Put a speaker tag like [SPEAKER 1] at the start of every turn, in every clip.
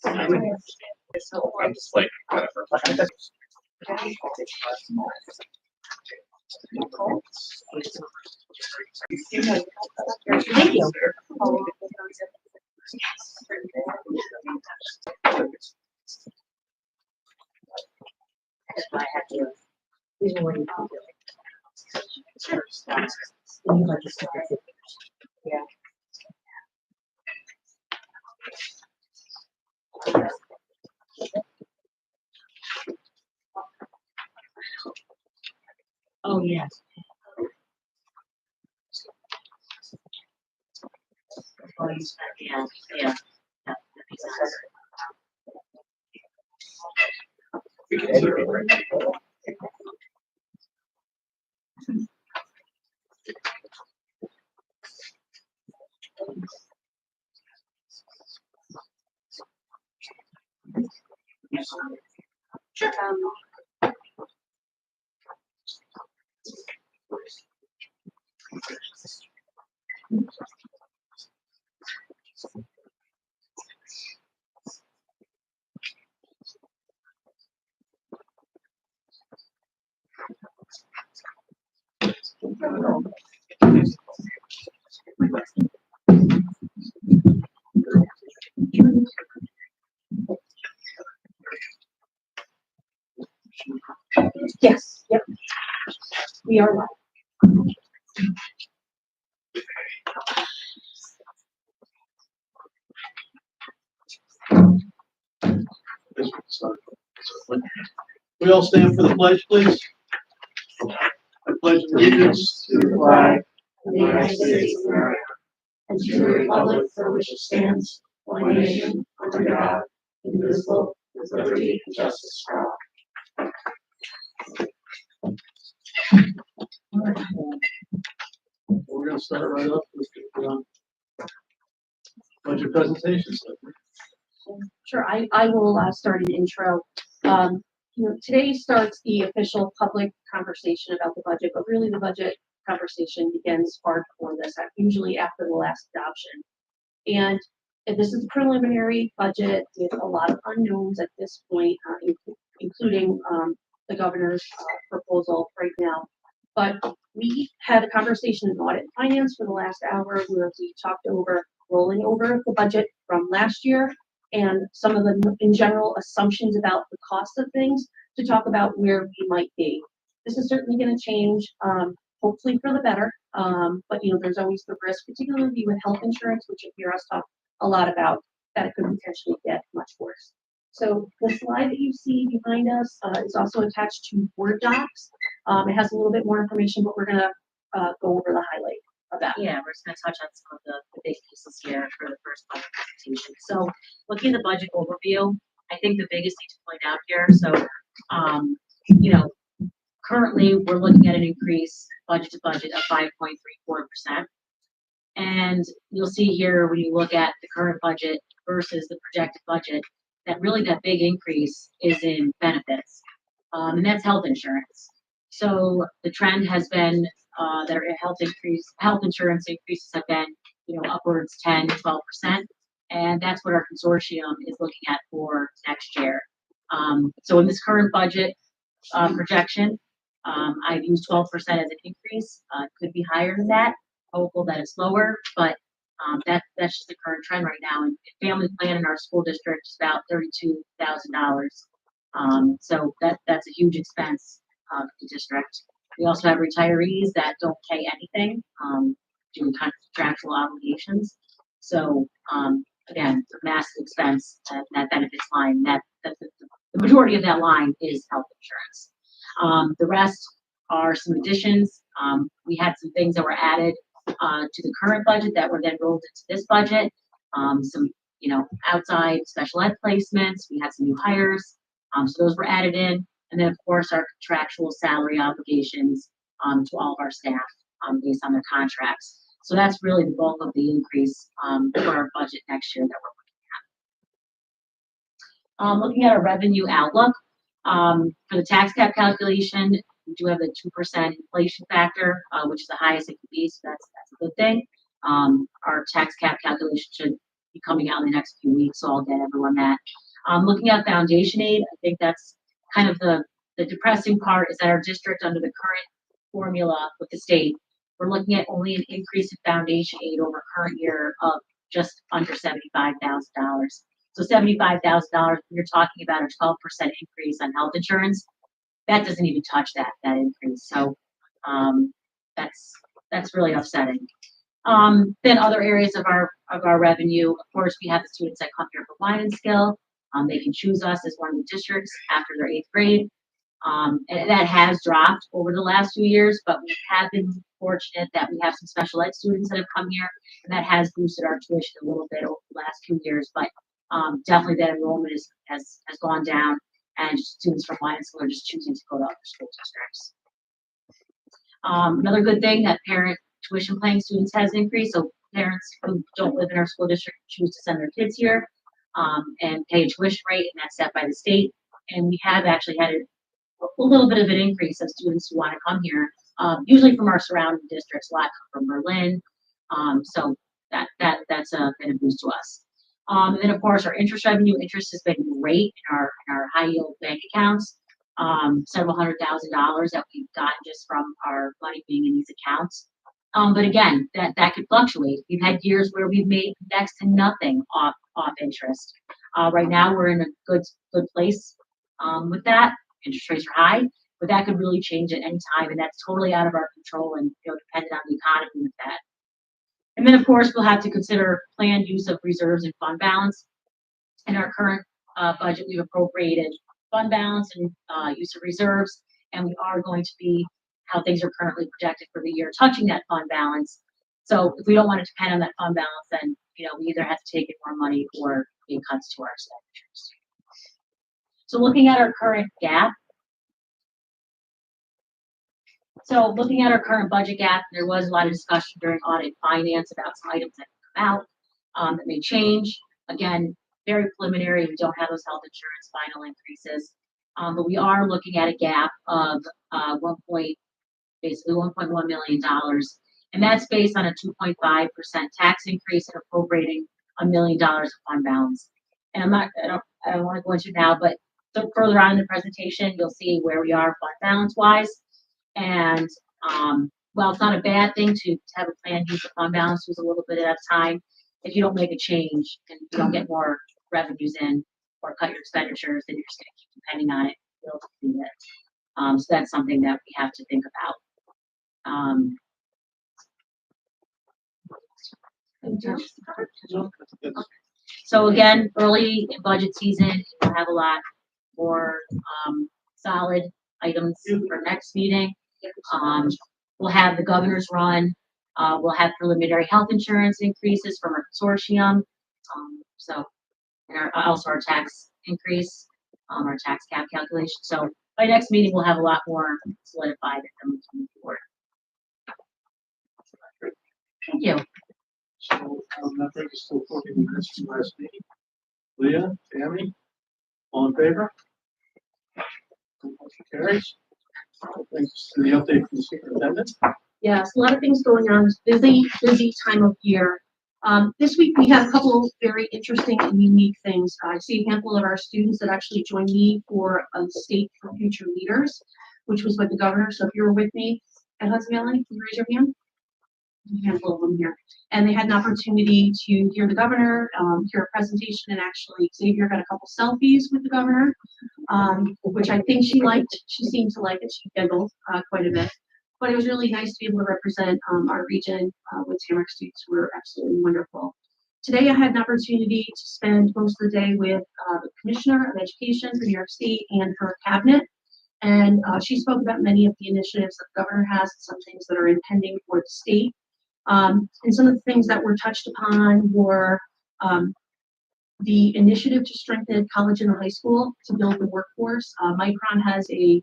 [SPEAKER 1] I'm just like kind of
[SPEAKER 2] Thank you. That's why I have to. These are what you do. Sure. You like to start. Yeah. Oh, yes. Yeah, yeah. That makes sense.
[SPEAKER 1] we can edit it, right?
[SPEAKER 2] Sure. Yes, yep. We are live.
[SPEAKER 3] We all stand for the pledge, please. I pledge allegiance to the flag
[SPEAKER 2] of the United States of America, and to the republic for which it stands, one nation, under God, indivisible, with liberty and justice for all.
[SPEAKER 3] We're gonna start right up with the budget presentation.
[SPEAKER 4] Sure, I will start an intro. Today starts the official public conversation about the budget, but really the budget conversation begins far before this, usually after the last adoption. And this is a preliminary budget with a lot of unknowns at this point, including the governor's proposal right now. But we had a conversation in audit and finance for the last hour where we talked over rolling over the budget from last year and some of the, in general, assumptions about the cost of things to talk about where we might be. This is certainly going to change, hopefully for the better. But there's always the risk, particularly with health insurance, which you hear us talk a lot about, that it could potentially get much worse. So the slide that you see behind us is also attached to Word docs. It has a little bit more information, but we're going to go over the highlight of that.
[SPEAKER 2] Yeah, we're just going to touch on some of the big pieces here for the first budget presentation. So looking at the budget overview, I think the biggest thing to point out here, so, currently we're looking at an increase budget to budget of 5.34%. And you'll see here when you look at the current budget versus the projected budget, that really that big increase is in benefits, and that's health insurance. So the trend has been that our health insurance increases have been, upwards 10 to 12%, and that's what our consortium is looking at for next year. So in this current budget projection, I've used 12% as an increase. It could be higher than that. Hopeful that it's lower, but that's just the current trend right now. And family plan in our school district is about $32,000. So that's a huge expense for the district. We also have retirees that don't pay anything due to contractual obligations. So again, it's a massive expense that benefits line. The majority of that line is health insurance. The rest are some additions. We had some things that were added to the current budget that were then rolled into this budget. Some, outside special ed placements. We had some new hires. So those were added in. And then, of course, our contractual salary obligations to all of our staff based on their contracts. So that's really the bulk of the increase for our budget next year that we're looking at our revenue outlook. For the tax cap calculation, we do have the 2% inflation factor, which is the highest it could be, so that's a good thing. Our tax cap calculation should be coming out in the next few weeks, so I'll get everyone that. Looking at foundation aid, I think that's kind of the depressing part is that our district under the current formula with the state, we're looking at only an increase in foundation aid over current year of just under $75,000. So $75,000, you're talking about a 12% increase on health insurance. That doesn't even touch that increase. So that's really upsetting. Then other areas of our revenue, of course, we have the students that come here for wine and skill. They can choose us as one of the districts after their 8th grade. And that has dropped over the last few years, but we have been fortunate that we have some special ed students that have come here, and that has boosted our tuition a little bit over the last few years. But definitely that enrollment has gone down, and students from wine and skill are just choosing to go to other school districts. Another good thing that parent tuition paying students has increased. So parents who don't live in our school district choose to send their kids here and pay a tuition rate, and that's set by the state. And we have actually had a little bit of an increase of students who want to come here, usually from our surrounding districts. A lot come from Berlin, so that's been a boost to us. And then of course our interest revenue. Interest has been great in our high yield bank accounts. Several $100,000 that we've gotten just from our money being in these accounts. But again, that could fluctuate. We've had years where we've made next to nothing off interest. Right now we're in a good place with that. Interest rates are high, but that could really change at any time, and that's totally out of our control and dependent on the economy with that. And then of course we'll have to consider planned use of reserves and fund balance. In our current budget, we've appropriated fund balance and use of reserves, and we are going to be how things are currently projected for the year, touching that fund balance. So if we don't want to depend on that fund balance, then we either have to take in more money or make cuts to our expenditures. So looking at our current gap. So looking at our current budget gap, there was a lot of discussion during audit finance about some items that come out that may change. Again, very preliminary. We don't have those health insurance final increases, but we are looking at a gap of basically $1.1 million, and that's based on a 2.5% tax increase and appropriating $1 million of fund balance. And I don't want to go into it now, but further on in the presentation, you'll see where we are fund balance wise. And while it's not a bad thing to have a planned use of fund balance, use a little bit at a time. If you don't make a change and you don't get more revenues in or cut your expenditures, then you're just going to keep depending on it. You'll do it. So that's something that we have to think about. So again, early in budget season, we'll have a lot more solid items for next meeting. We'll have the governor's run. We'll have preliminary health insurance increases from our consortium. And also our tax increase, our tax cap calculation. So by next meeting, we'll have a lot more solidified and we can move forward. Thank you.
[SPEAKER 3] So that brings us to 40 minutes from last meeting. Leah, Tammy, all in favor? Motion carries. Thanks to the update from the superintendent.
[SPEAKER 4] Yes, a lot of things going on. Busy time of year. This week we had a couple of very interesting and unique things. I see a handful of our students that actually joined me for a State for Future Leaders, which was with the governor. So if you were with me at Hudson Valley, can you raise your hand? A handful of them here. And they had an opportunity to hear the governor, hear a presentation, and actually Xavier had a couple selfies with the governor, which I think she liked. She seemed to like it. She giggled quite a bit. But it was really nice to be able to represent our region with Tamarack students who were absolutely wonderful. Today I had an opportunity to spend most of the day with the Commissioner of Education for New York State and her cabinet. And she spoke about many of the initiatives that the governor has, some things that are impending for the state. And some of the things that were touched upon were the initiative to strengthen college and high school to build the workforce. Micron has a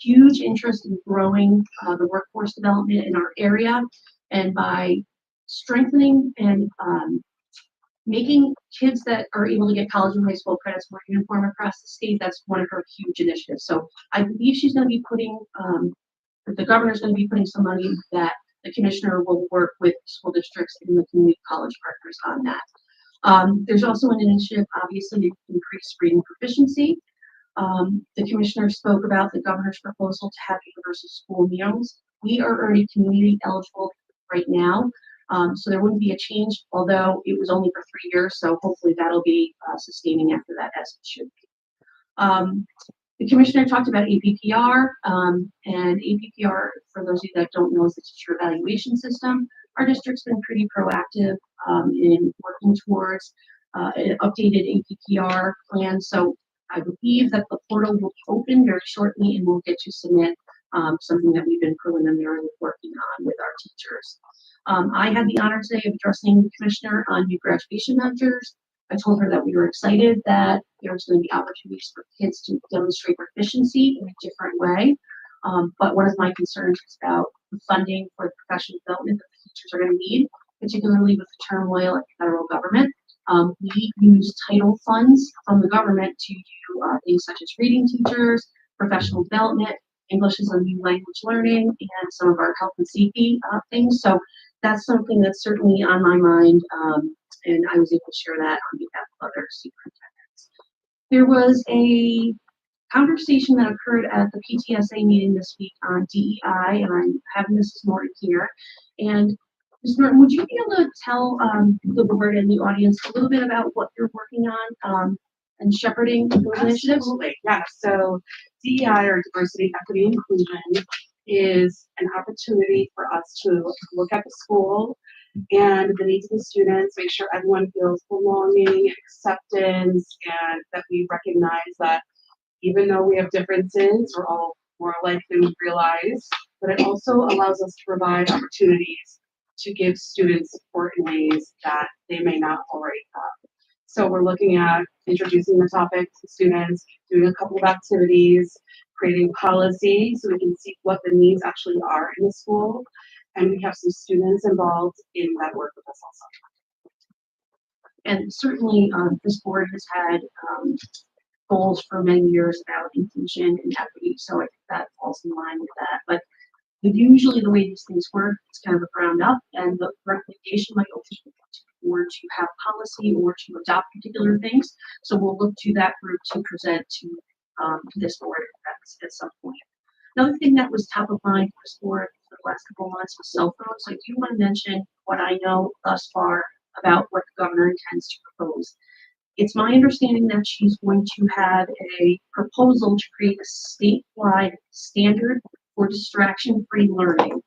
[SPEAKER 4] huge interest in growing the workforce development in our area, and by strengthening and making kids that are able to get college and high school credits more uniform across the state, that's one of her huge initiatives. So I believe she's going to be putting, the governor's going to be putting some money that the commissioner will work with school districts and the community college partners on that. There's also an initiative, obviously, to increase reading proficiency. The commissioner spoke about the governor's proposal to have universal school meals. We are already community eligible right now, so there wouldn't be a change, although it was only for 3 years, so hopefully that'll be sustaining after that, as it should be. The commissioner talked about APPR, and APPR, for those of you that don't know, is the teacher evaluation system. Our district's been pretty proactive in working towards an updated APPR plan, so I believe that the portal will be open very shortly and we'll get to submit something that we've been preliminarily working on with our teachers. I had the honor today of addressing the commissioner on new graduation measures. I told her that we were excited that there's going to be opportunities for kids to demonstrate proficiency in a different way. But one of my concerns is about the funding for the professional development that the teachers are going to need, particularly with the turmoil at the federal government. We use title funds from the government to do things such as reading teachers, professional development, English as a new language learning, and some of our health and safety things. So that's something that's certainly on my mind, and I was able to share that on behalf of other superintendents. There was a conversation that occurred at the PTSA meeting this week on DEI, and I'm having Mrs. Norton here. And Ms. Norton, would you be able to tell the board and the audience a little bit about what you're working on and shepherding those initiatives?
[SPEAKER 5] Absolutely, yeah. So DEI, or diversity, equity, inclusion, is an opportunity for us to look at the school and the needs of the students, make sure everyone feels belonging, acceptance, and that we recognize that even though we have differences, we're all more alike than we realize. But it also allows us to provide opportunities to give students support in ways that they may not already have. So we're looking at introducing the topic to students, doing a couple of activities, creating policy so we can see what the needs actually are in the school. And we have some students involved in that work with us also.
[SPEAKER 4] And certainly this board has had goals for many years about inclusion and equity, so I think that falls in line with that. But usually the way these things work, it's kind of a ground up, and the recommendation might ultimately to the board to have policy or to adopt particular things. So we'll look to that group to present to this board at some point. Another thing that was top of mind for this board for the last couple of months was cell phones. So I do want to mention what I know thus far about what the governor intends to propose. It's my understanding that she's going to have a proposal to create a statewide standard for distraction-free learning.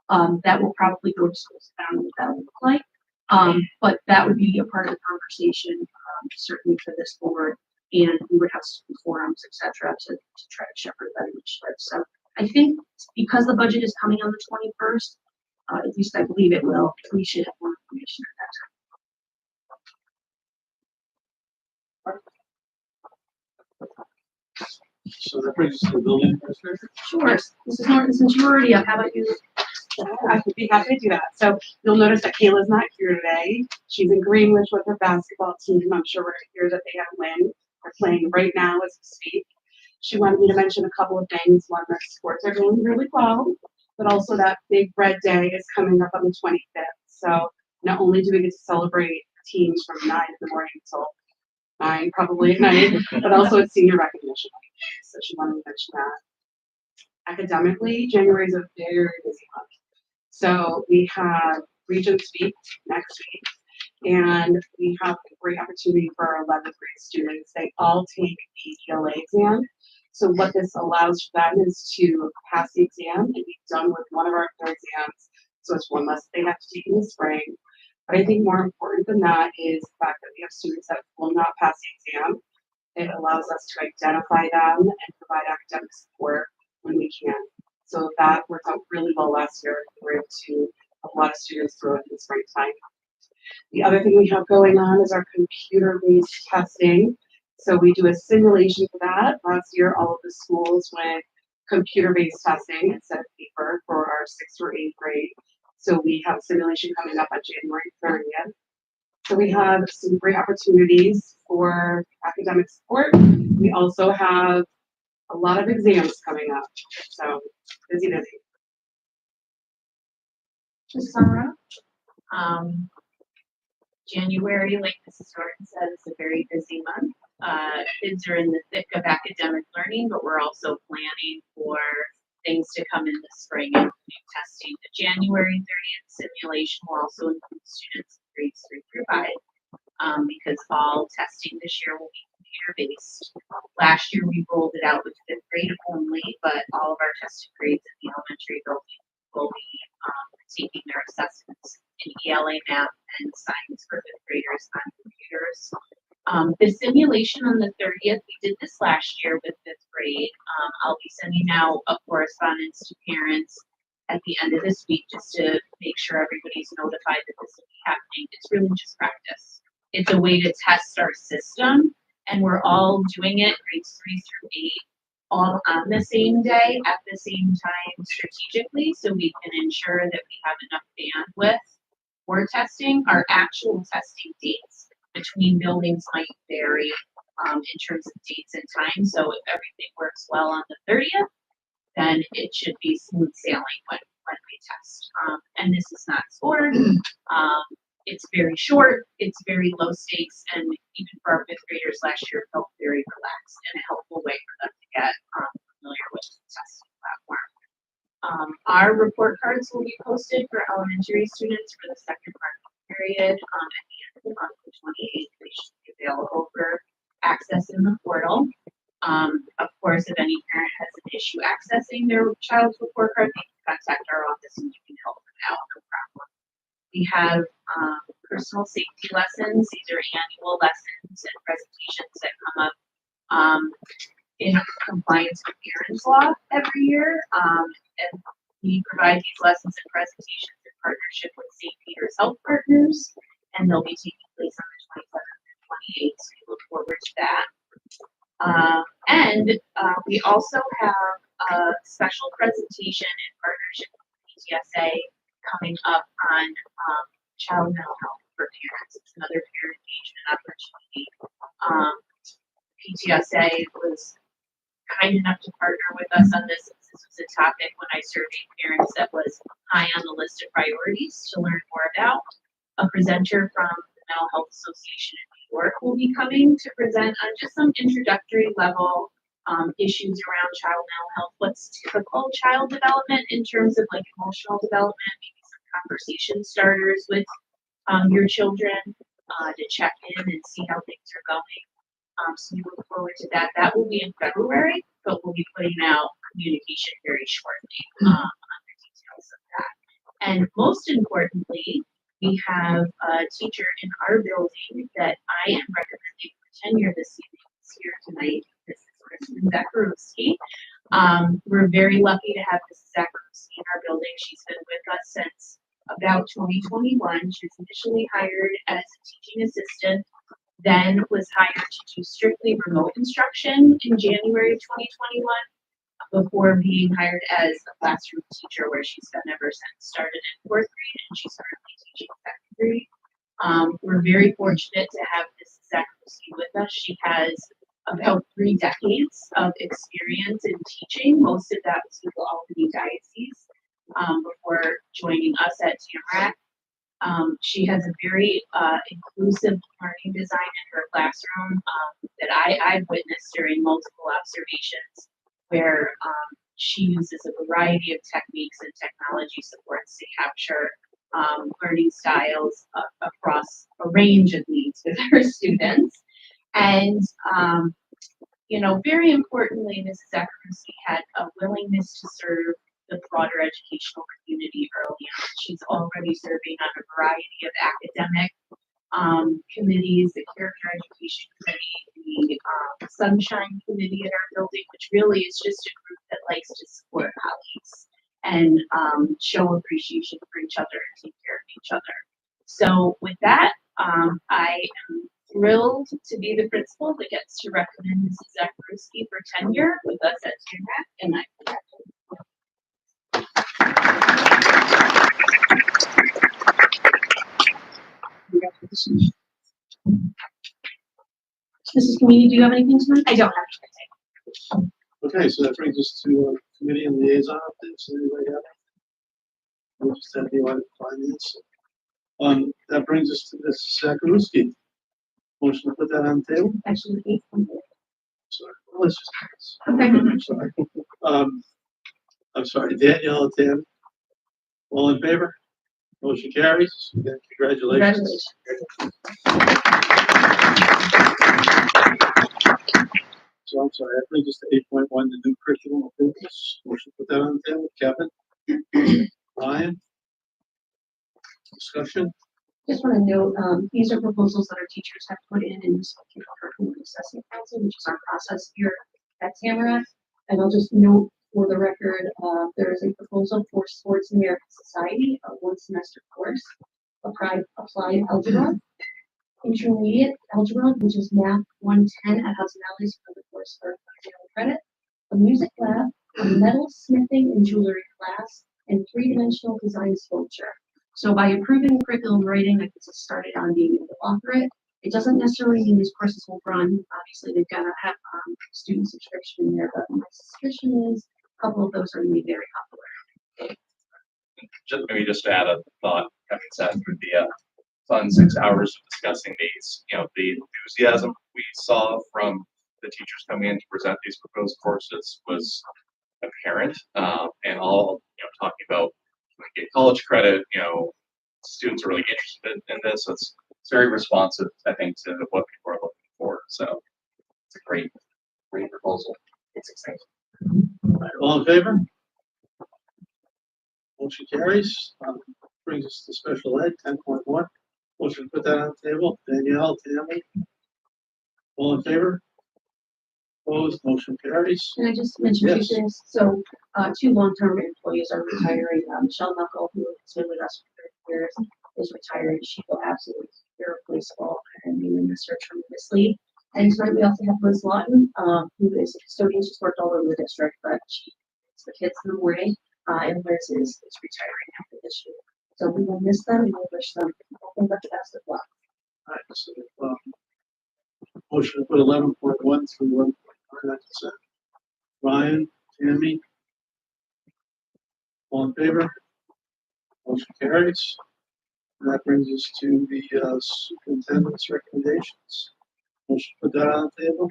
[SPEAKER 4] That will probably go to schools. I don't know what that will look like, but that would be a part of the conversation, certainly for this board, and we would have school forums, etc., to try to shepherd that initiative. So I think because the budget is coming on the 21st, at least I believe it will, we should have more information at that time.
[SPEAKER 3] So that brings us to the building administrator.
[SPEAKER 4] Sure. Mrs. Norton, since you're already up, how about you?
[SPEAKER 5] I would be happy to do that. So you'll notice that Kayla's not here today. She's in Greenwich with her basketball team. I'm sure we're here that they have win. They're playing right now as we speak. She wanted me to mention a couple of things. One, their sports are doing really well, but also that Big Red Day is coming up on the 25th. So not only do we get to celebrate teams from 9 in the morning until 9, probably at night, but also it's senior recognition. So she wanted to mention that. Academically, January is a very busy month. So we have Regents Week next week, and we have a great opportunity for our 11th grade students. They all take the ELA exam. So what this allows for them is to pass the exam and be done with one of our core exams. So it's one less they have to take in the spring. But I think more important than that is the fact that we have students that will not pass the exam. It allows us to identify them and provide academic support when we can. So that worked out really well last year. We were able to help a lot of students through it in the springtime. The other thing we have going on is our computer-based testing. So we do a simulation for that. Last year, all of the schools went computer-based testing instead of paper for our 6th or 8th grade. So we have a simulation coming up on January 30th. So we have some great opportunities for academic support. We also have a lot of exams coming up. So busy.
[SPEAKER 2] Just Summer,
[SPEAKER 6] January, like Mrs. Norton said, is a very busy month. Kids are in the thick of academic learning, but we're also planning for things to come in the spring, including testing. The January 30th simulation will also include students in grades 3 through 5, because all testing this year will be computer-based. Last year we rolled it out with 5th grade only, but all of our tested grades in the elementary building will be taking their assessments in ELA, math, and science for 5th graders on computers. The simulation on the 30th, we did this last year with 5th grade. I'll be sending out a correspondence to parents at the end of this week just to make sure everybody's notified that this will be happening. It's really just practice. It's a way to test our system, and we're all doing it, grades 3 through 8, all on the same day at the same time strategically, so we can ensure that we have enough bandwidth for testing. Our actual testing dates between buildings might vary in terms of dates and time. So if everything works well on the 30th, then it should be smooth sailing when we test. And this is not scored. It's very short, it's very low stakes, and even for our 5th graders last year, it felt very relaxed and a helpful way for them to get familiar with the testing platform. Our report cards will be posted for elementary students for the second part of the period at the end of the month, the 28th. They should be available for access in the portal. Of course, if any parent has an issue accessing their child's report card, they can contact our office and we can help them out, no problem. We have personal safety lessons. These are annual lessons and presentations that come up in compliance with parents' law every year. And we provide these lessons and presentations in partnership with St. Peter's Health Partners, and they'll be taking place on the 27th and 28th, so we look forward to that. And we also have a special presentation in partnership with PTSA coming up on child mental health for parents. It's another parent engagement opportunity. PTSA was kind enough to partner with us on this. This was a topic when I surveyed parents that was high on the list of priorities to learn more about. A presenter from the Mental Health Association in New York will be coming to present on just some introductory level issues around child mental health. What's typical child development in terms of like emotional development, maybe some conversation starters with your children to check in and see how things are going. So we look forward to that. That will be in February, but we'll be putting out communication very shortly on the details of that. And most importantly, we have a teacher in our building that I am recommending for tenure this evening. Is here tonight. This is Kristen Zakarowski. We're very lucky to have Mrs. Zakarowski in our building. She's been with us since about 2021. She was initially hired as a teaching assistant, then was hired to do strictly remote instruction in January 2021, before being hired as a classroom teacher, where she's been ever since. Started in 4th grade and she's currently teaching 2nd grade. We're very fortunate to have Mrs. Zakarowski with us. She has about 3 decades of experience in teaching. Most of that was with the Albany Diocese before joining us at Tamarack. She has a very inclusive learning design in her classroom that I've witnessed during multiple observations, where she uses a variety of techniques and technology supports to capture learning styles across a range of needs with her students. And very importantly, Mrs. Zakarowski had a willingness to serve the broader educational community early on. She's already serving on a variety of academic committees, the Character Education Committee, the Sunshine Committee at our building, which really is just a group that likes to support colleagues and show appreciation for each other and take care of each other. So with that, I am thrilled to be the principal that gets to recommend Mrs. Zakarowski for tenure with us at Tamarack, and I congratulate her.
[SPEAKER 4] Congratulations. Mrs. Comini, do you have anything tonight?
[SPEAKER 6] I don't have anything.
[SPEAKER 3] Okay, so that brings us to committee and liaison updates. Anybody have? We'll just have the audit finance. That brings us to this Zakaruski. Motion to put that on the table?
[SPEAKER 4] Actually, 8.0.
[SPEAKER 3] Sorry, let's just.
[SPEAKER 4] Okay.
[SPEAKER 3] I'm sorry. I'm sorry, Danielle and Tim. All in favor? Motion carries. Congratulations. So I'm sorry, that brings us to 8.1, the new curriculum approvals. Motion to put that on the table. Kevin? Ryan? Discussion?
[SPEAKER 4] Just want to note, these are proposals that our teachers have put in this curriculum assessment council, which is our process here at Tamarack. And I'll just note for the record, there is a proposal for Sports American Society, a one semester course, applied algebra, intermediate algebra, which is math 110 at Hudson Valley's for the course for credit, a music lab, a metal smithing and jewelry class, and three-dimensional design sculpture. So by approving curriculum writing, that gets us started on being able to offer it. It doesn't necessarily mean these courses will run. Obviously, they've got to have student subscription in there, but my suspicion is a couple of those are going to be very popular.
[SPEAKER 1] Just to add a thought, Kevin said would be a fun 6 hours of discussing these. The enthusiasm we saw from the teachers coming in to present these proposed courses was apparent, and all talking about get college credit. Students are really interested in this. So it's very responsive, I think, to what people are looking for. So it's a great proposal. It's exciting.
[SPEAKER 3] All in favor? Motion carries. Brings us to special ed, 10.1. Motion to put that on the table. Danielle, Tammy? All in favor? Opposed? Motion carries.
[SPEAKER 4] Can I just mention two
[SPEAKER 3] Yes.
[SPEAKER 4] things? So, two long-term employees are retiring. Michelle Knuckle, who has been with us for 30 years, is retiring. She will absolutely be irreplaceable, and we will miss her tremendously. And tonight we also have Liz Lawton, who is a custodian. She's worked all over the district, but she takes the kids in the morning, and Liz is retiring after this year. So we will miss them, and we'll wish them nothing but the best of luck.
[SPEAKER 3] All right, so, motion to put 11.1 through 11.9 on consent. Ryan, Tammy? All in favor? Motion carries. And that brings us to the superintendent's recommendations. Motion to put that on the table.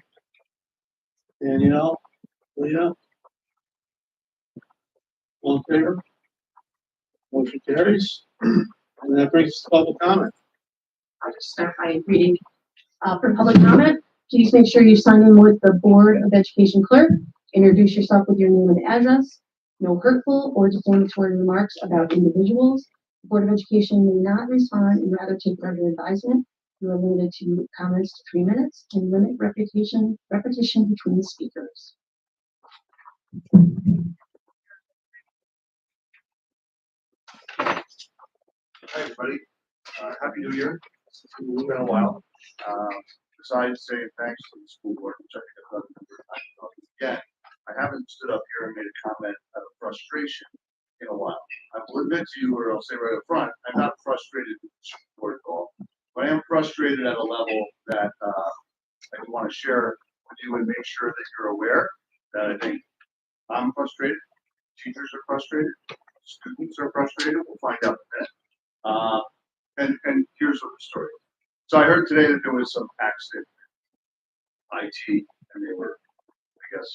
[SPEAKER 3] Danielle, Leah? All in favor? Motion carries. And that brings us to public comment.
[SPEAKER 4] I'll just start by reading. For public comment, please make sure you sign in with the Board of Education clerk. Introduce yourself with your name and address. No hurtful or defamatory remarks about individuals. The Board of Education may not respond and rather take further advisement. You are limited to comments to 3 minutes and limit repetition between speakers.
[SPEAKER 7] Hi, everybody. Happy New Year. It's been a while. Besides saying thanks to the school board, which I think I've done a number of times again, I haven't stood up here and made a comment out of frustration in a while. I will admit to you, or I'll say right up front, I'm not frustrated with the school board at all, but I am frustrated at a level that I want to share with you and make sure that you're aware that I think I'm frustrated, teachers are frustrated, students are frustrated. We'll find out in a minute. And here's what the story is. So I heard today that there was some accident in IT, and they were, I guess,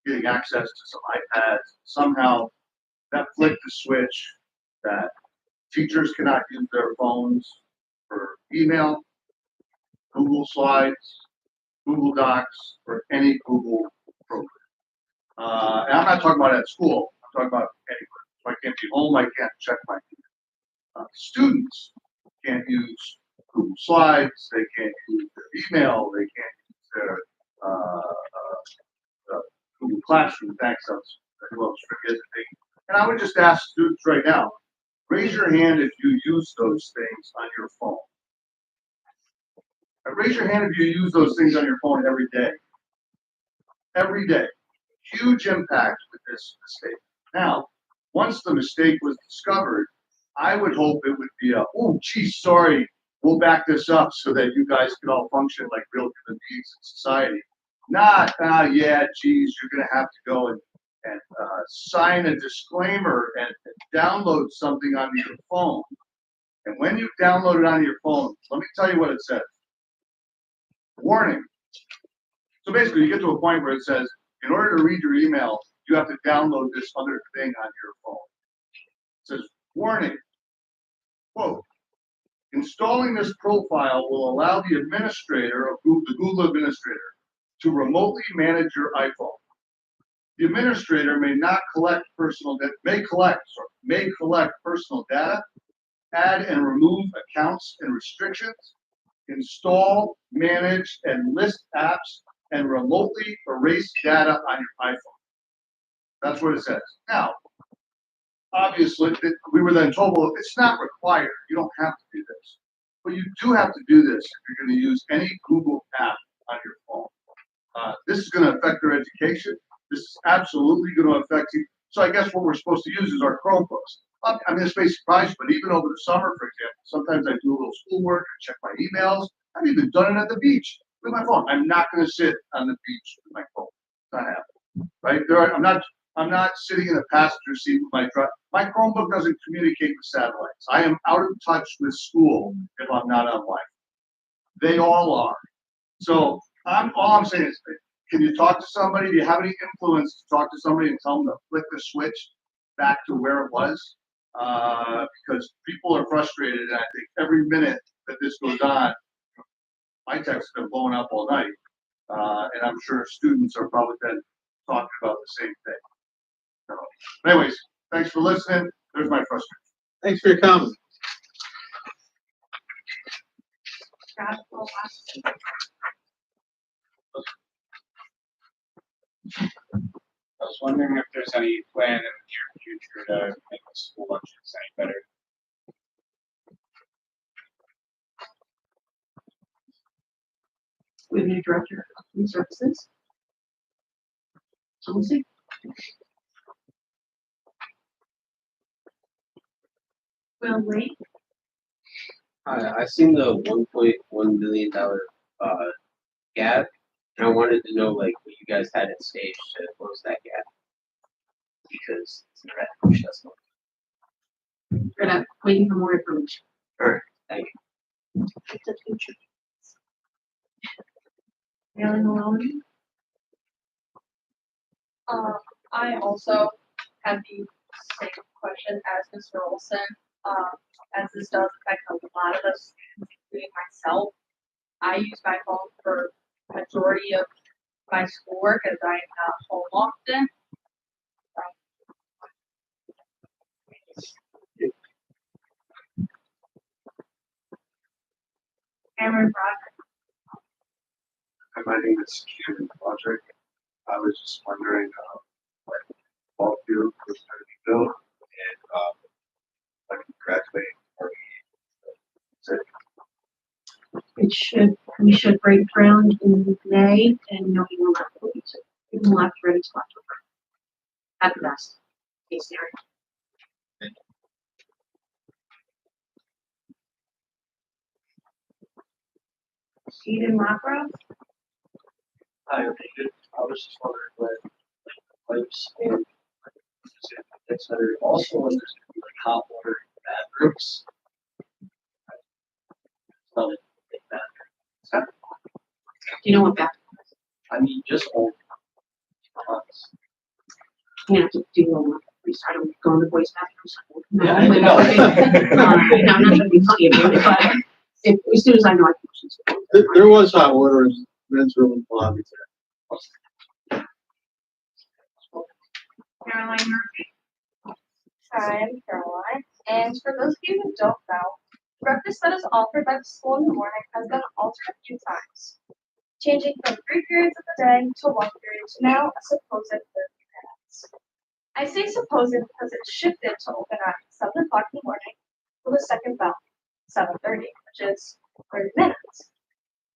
[SPEAKER 7] getting access to some iPads. Somehow that flicked the switch that teachers cannot use their phones for email, Google Slides, Google Docs, or any Google program. And I'm not talking about at school. I'm talking about anywhere. So I can't be home. I can't check my email. Students can't use Google Slides. They can't use their email. They can't use their Google Classroom. Thanks, who else forget the thing. And I would just ask students right now, raise your hand if you use those things on your phone. Raise your hand if you use those things on your phone every day. Every day. Huge impact with this mistake. Now, once the mistake was discovered, I would hope it would be a, oh, geez, sorry, we'll back this up so that you guys can all function like real human beings in society. Not, yeah, geez, you're going to have to go and sign a disclaimer and download something on your phone And when you download it onto your phone, let me tell you what it says. Warning. So basically, you get to a point where it says, in order to read your email, you have to download this other thing on your phone. It says, warning. Quote, installing this profile will allow the administrator of the Google administrator to remotely manage your iPhone. The administrator may collect personal data, add and remove accounts and restrictions, install, manage, and list apps, and remotely erase data on your iPhone. That's what it says. Now, obviously, we were then told, well, it's not required. You don't have to do this. But you do have to do this if you're going to use any Google app on your phone. This is going to affect their education. This is absolutely going to affect you. So I guess what we're supposed to use is our Chromebooks. I mean, this may surprise you, but even over the summer, for example, sometimes I do a little schoolwork, I check my emails. I've even done it at the beach with my phone. I'm not going to sit on the beach with my phone. It's not happening, right? I'm not sitting in the passenger seat with my truck. My Chromebook doesn't communicate with satellites. I am out of touch with school if I'm not online. They all are. So all I'm saying is, can you talk to somebody? Do you have any influence to talk to somebody and tell them to flick the switch back to where it was? Because people are frustrated, and I think every minute that this goes on, my text has been blowing up all night, and I'm sure students are probably been talking about the same thing. So, anyways, thanks for listening. There's my frustration.
[SPEAKER 3] Thanks for your comment.
[SPEAKER 5] Scott, well, last-
[SPEAKER 8] I was wondering if there's any plan in the near future to make the school lunches any better.
[SPEAKER 4] We have a new director of food services. So we'll see.
[SPEAKER 6] Will wait.
[SPEAKER 9] I seen the $1.1 million gap, and I wanted to know like what you guys had in stage to close that gap because it's never had pushed us.
[SPEAKER 2] We're not waiting for more information.
[SPEAKER 9] Thank
[SPEAKER 2] you. It's a future.
[SPEAKER 6] Marilyn Maloney.
[SPEAKER 10] I also had the same question as Mr. Olson, as this does affect a lot of us, including myself. I use my phone for majority of my schoolwork as I'm not home often.
[SPEAKER 6] Cameron Rodgers.
[SPEAKER 11] My name is Cameron Roderick. I was just wondering what ball field was going to be built and when graduating party.
[SPEAKER 4] We should break ground in May and no, we will not release it. It will not be ready till October. At the best case scenario.
[SPEAKER 6] Eden Lopro.
[SPEAKER 11] Hi, David. I was just wondering when pipes and etc. Also, when there's going to be like hot water bathrooms. Probably big bathroom.
[SPEAKER 4] Do you know what bathroom?
[SPEAKER 11] I mean, just old ones.
[SPEAKER 4] You have to do I don't go in the boys' bathrooms.
[SPEAKER 11] Yeah, I know.
[SPEAKER 4] I'm not trying to be funny about it, but as soon as I know I can.
[SPEAKER 3] There was hot water in men's room and lobby there.
[SPEAKER 6] Caroline Murphy.
[SPEAKER 10] Hi, I'm Caroline, and for those of you who don't know, breakfast that is offered by the school in the morning has been altered a few times, changing from 3 periods of the day to 1 period to now a supposed 30 minutes. I say supposed because it's shifted to open at 7 o'clock in the morning with a second bell, 7:30, which is 30 minutes.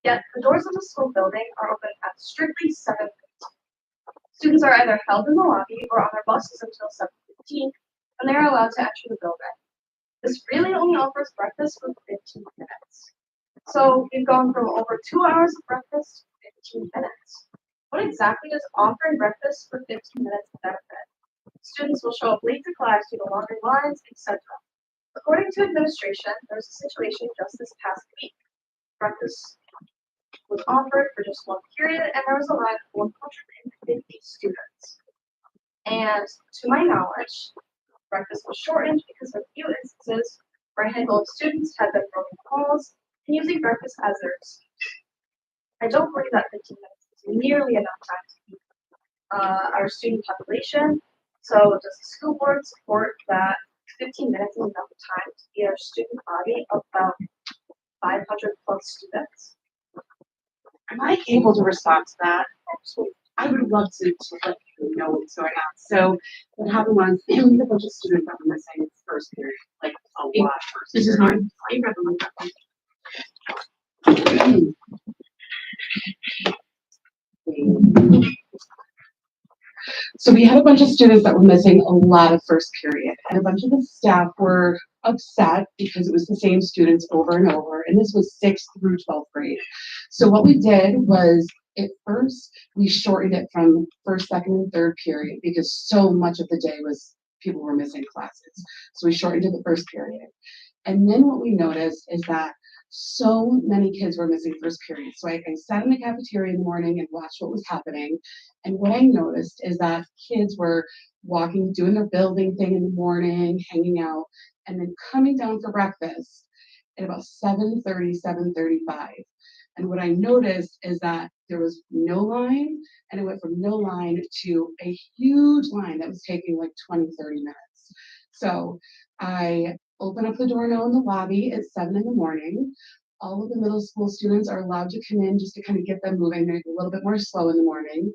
[SPEAKER 10] Yet the doors of the school building are open at strictly 7:15. Students are either held in the lobby or on their buses until 7:15, and they are allowed to enter the building. This really only offers breakfast for 15 minutes. So we've gone from over 2 hours of breakfast to 15 minutes. What exactly does offering breakfast for 15 minutes benefit? Students will show up late to class due to longer lines, etc. According to administration, there was a situation just this past week. Breakfast was offered for just one period, and there was a line of 150 students. And to my knowledge, breakfast was shortened because of a few instances where a handful of students had been broken calls and using breakfast as their excuse. I don't believe that 15 minutes is nearly enough time to keep our student population. So does the school board support that 15 minutes is enough time to feed our student body of about 500 plus students?
[SPEAKER 5] Am I able to respond to that? I would love to let you know what's going on. So what happened was, we had a bunch of students that were missing in the first period, like a lot. This is Martin. You grab the microphone. So we had a bunch of students that were missing a lot of first period, and a bunch of the staff were upset because it was the same students over and over, and this was 6th through 12th grade. So what we did was, at first, we shortened it from first, second, and third period because so much of the day was people were missing classes. So we shortened it to the first period. And then what we noticed is that so many kids were missing first period. So I sat in the cafeteria in the morning and watched what was happening. And what I noticed is that kids were walking, doing their building thing in the morning, hanging out, and then coming down for breakfast at about 7:30, 7:35. And what I noticed is that there was no line, and it went from no line to a huge line that was taking like 20, 30 minutes. So I open up the door now in the lobby at 7 in the morning. All of the middle school students are allowed to come in just to kind of get them moving. They're a little bit more slow in the morning.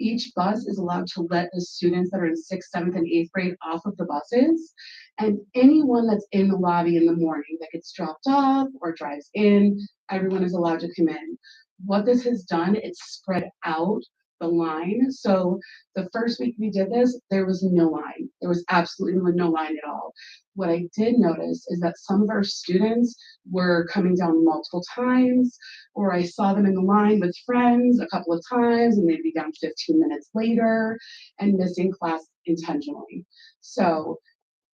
[SPEAKER 5] Each bus is allowed to let the students that are in 6th, 7th, and 8th grade off of the buses. And anyone that's in the lobby in the morning that gets dropped off or drives in, everyone is allowed to come in. What this has done, it's spread out the line. So the first week we did this, there was no line. There was absolutely no line at all. What I did notice is that some of our students were coming down multiple times, or I saw them in the line with friends a couple of times and they'd be down 15 minutes later and missing class intentionally. So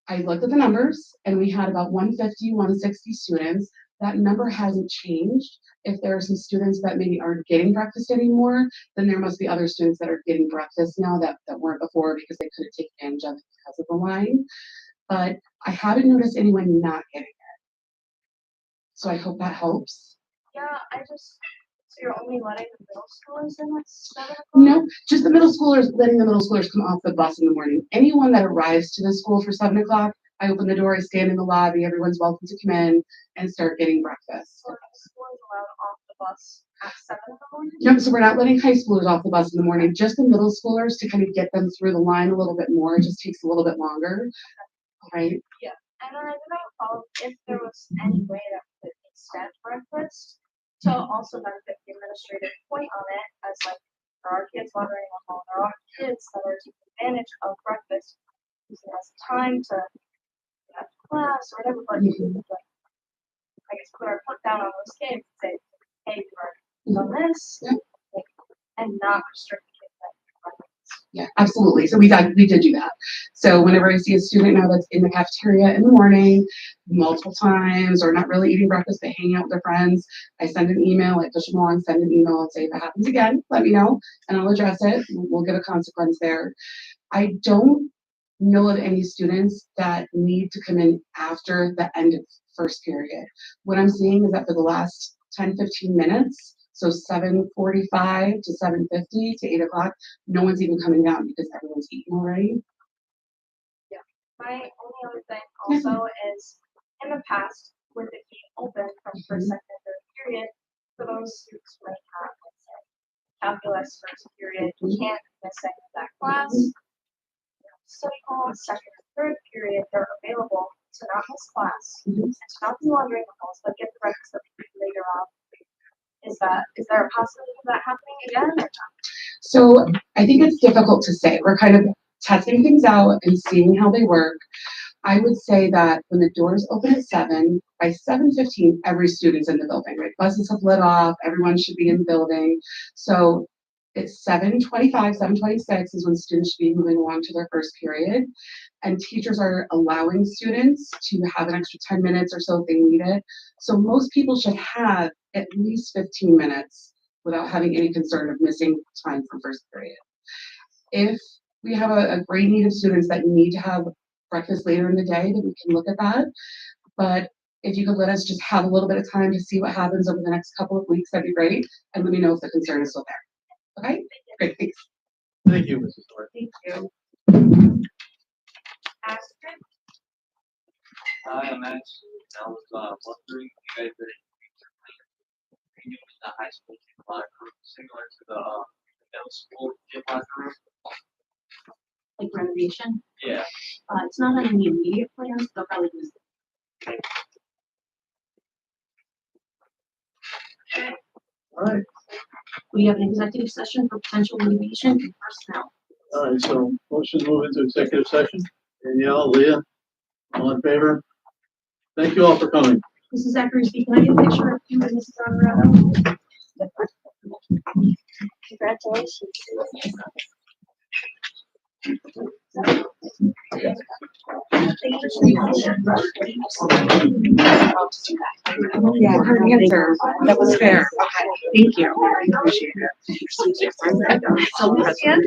[SPEAKER 5] I looked at the numbers and we had about 150, 160 students. That number hasn't changed. If there are some students that maybe aren't getting breakfast anymore, then there must be other students that are getting breakfast now that weren't before because they couldn't take advantage of it because of the line. But I haven't noticed anyone not getting it. So I hope that helps.
[SPEAKER 10] Yeah, so you're only letting the middle schoolers in at 7 o'clock?
[SPEAKER 5] No, just the middle schoolers, letting the middle schoolers come off the bus in the morning. Anyone that arrives to the school for 7 o'clock, I open the door, I stand in the lobby, everyone's welcome to come in and start getting breakfast.
[SPEAKER 10] So the school is allowed off the bus at 7 in the morning?
[SPEAKER 5] No, so we're not letting high schoolers off the bus in the morning, just the middle schoolers to kind of get them through the line a little bit more. It just takes a little bit longer, right?
[SPEAKER 10] Yeah, and then I did have a follow if there was any way that we could extend breakfast to also benefit the administrative point on it, as like there are kids wandering along, there are kids that are taking advantage of breakfast, using it as time to have class or whatever, but like, I guess put our foot down on those kids and say, hey, we've already done this, and not restrict kids that breakfast.
[SPEAKER 5] Yeah, absolutely. So we did do that. So whenever I see a student now that's in the cafeteria in the morning multiple times or not really eating breakfast, they hang out with their friends, I send an email, I push them along, send an email and say, if it happens again, let me know and I'll address it. We'll get a consequence there. I don't know of any students that need to come in after the end of first period. What I'm seeing is that for the last 10, 15 minutes, so 7:45 to 7:50 to 8 o'clock, no one's even coming down because everyone's eating already.
[SPEAKER 10] Yeah. My only other thing also is in the past, with it being open from first, second, and third period, for those students who might have, let's say, calculus first period, can't miss any of that class. Study hall, second and third period, they're available to not miss class and to not be wandering the halls, but get the breakfast that we do later on. Is there a possibility of that happening again or not?
[SPEAKER 5] So I think it's difficult to say. We're kind of testing things out and seeing how they work. I would say that when the doors open at 7, by 7:15, every student's in the building, right? Buses have lit off, everyone should be in the building. So It's 7:25, 7:26 is when students should be moving along to their first period. And teachers are allowing students to have an extra 10 minutes or so if they need it. So most people should have at least 15 minutes without having any concern of missing time from first period. If we have a great need of students that need to have breakfast later in the day, then we can look at that. But if you could let us just have a little bit of time to see what happens over the next couple of weeks, that'd be great. And let me know if the concern is still there. Okay? Great, thanks.
[SPEAKER 3] Thank you, Mrs. Hart.
[SPEAKER 6] Thank you. Astrid?
[SPEAKER 12] Hi, I'm Max. I was wondering if you guys did redoing the high school gym locker room similar to the middle school gym locker room.
[SPEAKER 2] Like renovation.
[SPEAKER 12] Yeah.
[SPEAKER 2] It's not on any immediate plans, they'll probably use it.
[SPEAKER 3] All right,
[SPEAKER 2] We have an executive session for potential litigation and personnel.
[SPEAKER 3] all right, so motion to move into executive session. Danielle, Leah, all in favor? Thank you all for coming.
[SPEAKER 2] Mrs. Zachary, can I get a picture of you and Mrs. Honorado?
[SPEAKER 10] Congratulations.
[SPEAKER 5] Yeah, her answer. That was fair. Okay, thank you. I appreciate it. So impressive.